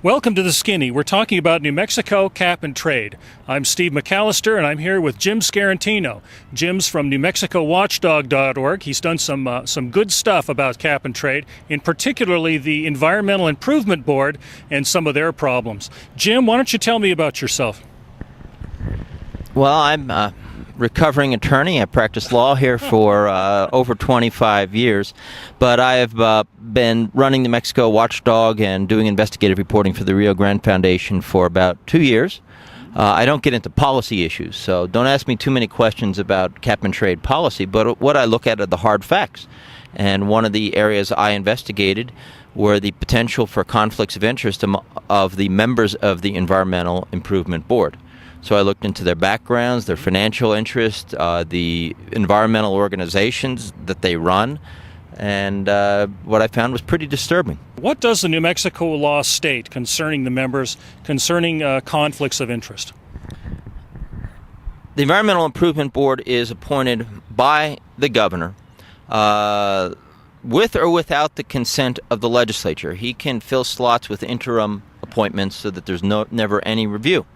Welcome to The Skinny. We're talking about New Mexico cap and trade. I'm Steve McAllister, and I'm here with Jim Scarantino. Jim's from NewMexicoWatchdog.org. He's done some good stuff about cap and trade, in particularly the Environmental Improvement Board and some of their problems. Jim, why don't you tell me about yourself? Well, I'm a recovering attorney. I practiced law here for over 25 years, but I have been running the Mexico Watchdog and doing investigative reporting for the Rio Grande Foundation for about 2 years. I don't get into policy issues, so don't ask me too many questions about cap and trade policy, but what I look at are the hard facts. And one of the areas I investigated were the potential for conflicts of interest of the members of the Environmental Improvement Board. So I looked into their backgrounds, their financial interest, the environmental organizations that they run, and what I found was pretty disturbing. What does the New Mexico law state concerning the members, concerning conflicts of interest? The Environmental Improvement Board is appointed by the governor with or without the consent of the legislature. He can fill slots with interim appointments so that there's never any review.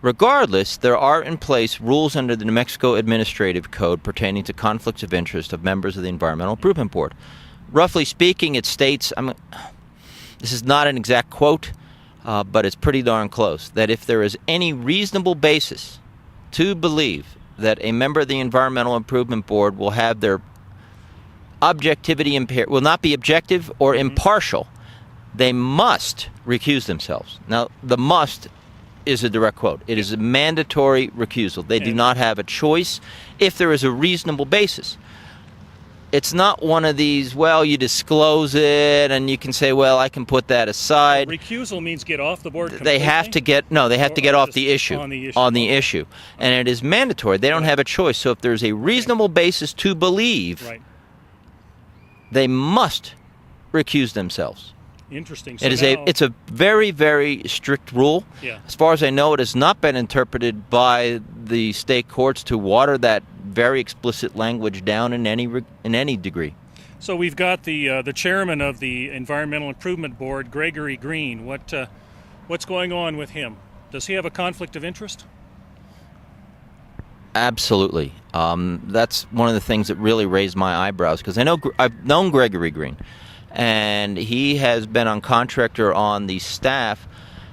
Regardless, there are in place rules under the New Mexico Administrative Code pertaining to conflicts of interest of members of the Environmental Improvement Board. Roughly speaking, it states, this is not an exact quote, but it's pretty darn close, that if there is any reasonable basis to believe that a member of the Environmental Improvement Board will have their objectivity impaired, will not be objective or impartial, they must recuse themselves. Now, the must is a direct quote. It is a mandatory recusal. They do not have a choice if there is a reasonable basis. It's not one of these, well, you disclose it and you can say, well, I can put that aside. Recusal means get off the board completely? They have to get off the issue. On the issue. And it is mandatory. They don't have a choice. So if there's a reasonable basis to believe, they must recuse themselves. Interesting. So it's a very, very strict rule. As far as I know, it has not been interpreted by the state courts to water that very explicit language down in any degree. So we've got the chairman of the Environmental Improvement Board, Gregory Green. What's going on with him? Does he have a conflict of interest? Absolutely. That's one of the things that really raised my eyebrows, because I've known Gregory Green. And he has been on contractor on the staff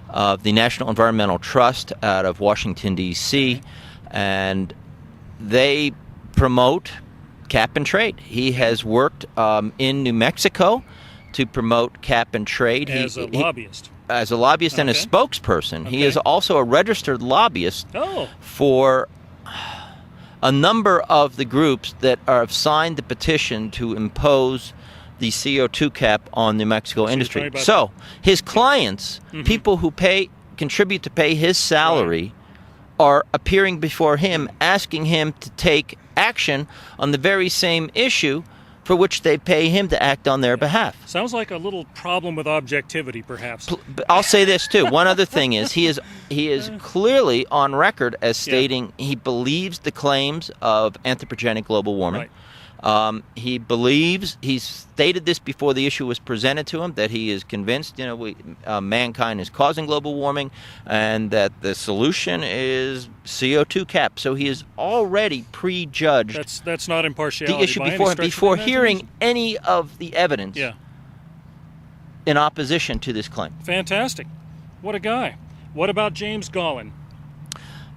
of the National Environmental Trust out of Washington, D.C., and they promote cap and trade. He has worked in New Mexico to promote cap and trade. As a lobbyist and a spokesperson. He is also a registered lobbyist for a number of the groups that have signed the petition to impose the CO2 cap on New Mexico industry. So his clients, people who contribute to pay his salary, are appearing before him, asking him to take action on the very same issue for which they pay him to act on their behalf. Sounds like a little problem with objectivity, perhaps. I'll say this too. One other thing is he is clearly on record as stating he believes the claims of anthropogenic global warming. He believes, he's stated this before the issue was presented to him, that he is convinced, mankind is causing global warming and that the solution is CO2 cap. So he is already prejudged. That's not impartiality. The issue before hearing any of the evidence in opposition to this claim. Fantastic. What a guy. What about James Gollin?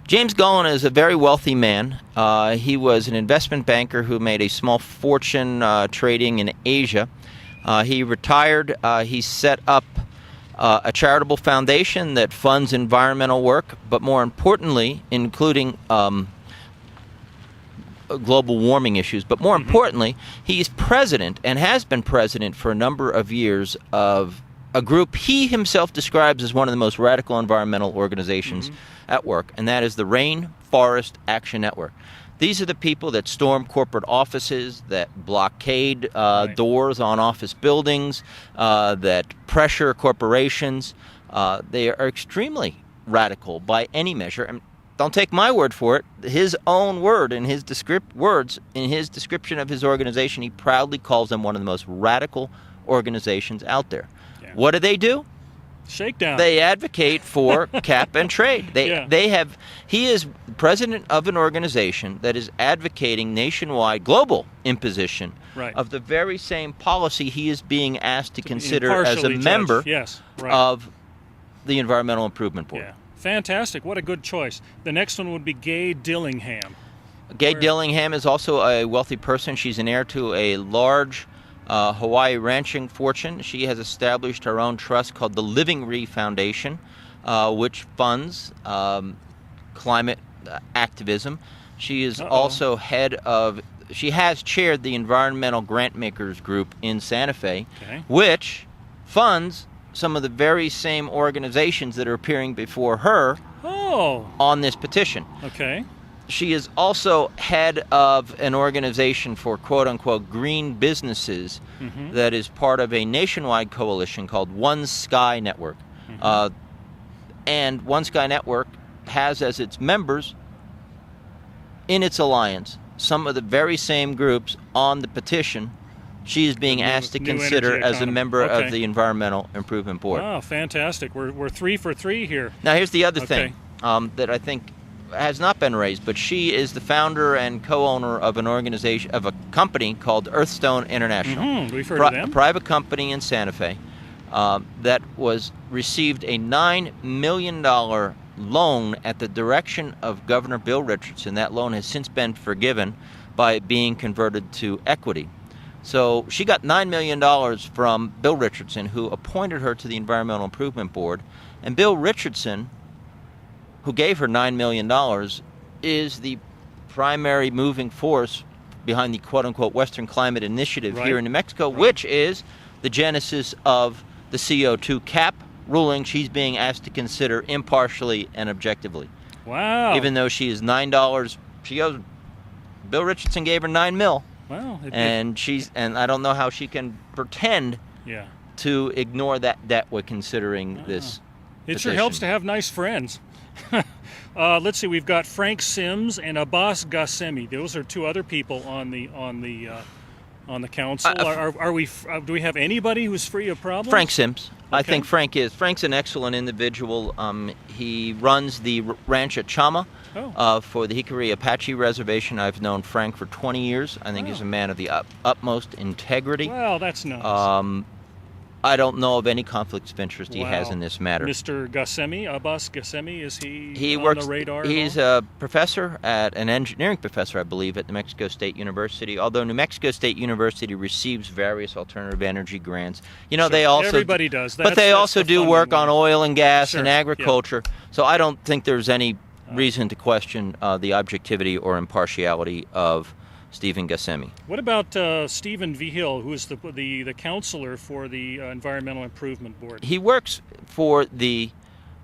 James Gollin is a very wealthy man. He was an investment banker who made a small fortune trading in Asia. He retired. He set up a charitable foundation that funds environmental work, but more importantly, including global warming issues. But more importantly, he's president and has been president for a number of years of a group he himself describes as one of the most radical environmental organizations at work, and that is the Rainforest Action Network. These are the people that storm corporate offices, that blockade doors on office buildings, that pressure corporations. They are extremely radical by any measure. And don't take my word for it. His own word in his description of his organization, he proudly calls them one of the most radical organizations out there. What do? Shakedown. They advocate for cap and trade. He is president of an organization that is advocating nationwide global imposition of the very same policy he is being asked to consider as a member of the Environmental Improvement Board. Yeah. Fantastic. What a good choice. The next one would be Gay Dillingham. Gay Dillingham is also a wealthy person. She's an heir to a large Hawaii ranching fortune. She has established her own trust called the Living Re Foundation, which funds climate activism. She is also she has chaired the Environmental Grantmakers Group in Santa Fe, which funds some of the very same organizations that are appearing before her on this petition. Okay. She is also head of an organization for quote-unquote green businesses that is part of a nationwide coalition called One Sky Network. And One Sky Network has as its members in its alliance some of the very same groups on the petition she is being asked to consider as a member of the Environmental Improvement Board. Wow, fantastic. We're 3 for 3 here. Now here's the other thing that I think has not been raised, but she is the founder and co-owner of an organization, of a company called Earthstone International. We've heard of them. A private company in Santa Fe that received a $9 million loan at the direction of Governor Bill Richardson. That loan has since been forgiven by being converted to equity. So she got $9 million from Bill Richardson, who appointed her to the Environmental Improvement Board. And Bill Richardson, who gave her $9 million, is the primary moving force behind the quote-unquote Western Climate Initiative here in New Mexico, which is the genesis of the CO2 cap ruling she's being asked to consider impartially and objectively. Wow. Even though she is $9, Bill Richardson gave her $9 million. Wow. And I don't know how she can pretend to ignore that debt when considering this It sure helps to have nice friends. Let's see. We've got Frank Sims and Abbas Ghassemi. Those are 2 other people on the council. Do we have anybody who's free of problems? Frank Sims. I think Frank's an excellent individual. He runs the ranch at Chama for the Hickory Apache Reservation. I've known Frank for 20 years. I think he's a man of the utmost integrity. Well, that's nice. I don't know of any conflicts of interest he has in this matter. Mr. Ghassemi, Abbas Ghassemi, is he on works, the radar? He's a professor, an engineering professor, I believe, at New Mexico State University. Although New Mexico State University receives various alternative energy grants. They also everybody does. But they also do work on oil and gas and agriculture. So I don't think there's any reason to question the objectivity or impartiality of Stephen Ghassemi. What about Stephen V. Hill, who is the counselor for the Environmental Improvement Board? He works for the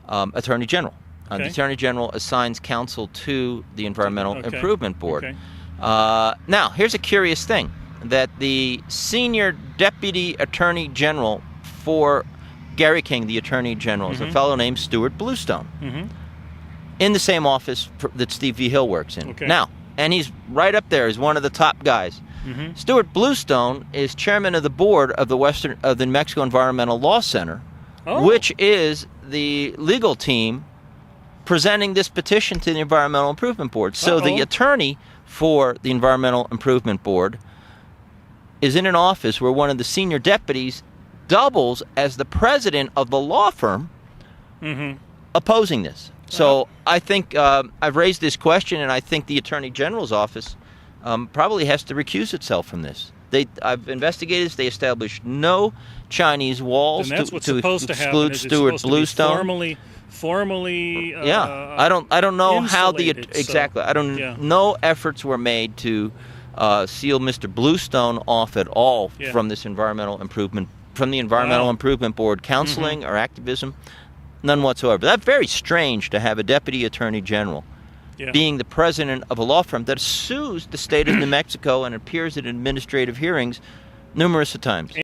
Attorney General. The Attorney General assigns counsel to the Environmental Improvement Board. Now, here's a curious thing, that the senior Deputy Attorney General for Gary King, the Attorney General, is a fellow named Stuart Bluestone, in the same office that Steve V. Hill works in. Now, and he's right up there as one of the top guys. Stuart Bluestone is chairman of the board of the New Mexico Environmental Law Center, which is the legal team presenting this petition to the Environmental Improvement Board. So the attorney for the Environmental Improvement Board is in an office where one of the senior deputies doubles as the president of the law firm opposing this. So I think I've raised this question, and I think the Attorney General's office probably has to recuse itself from this. I've investigated this. They established no Chinese walls to exclude Stuart Bluestone. Formally. I don't know how exactly. I don't. No efforts were made to seal Mr. Bluestone off at all from this Environmental Improvement Board counseling or activism. None whatsoever. That's very strange to have a Deputy Attorney General being the president of a law firm that sues the state of New Mexico and appears at administrative hearings numerous times.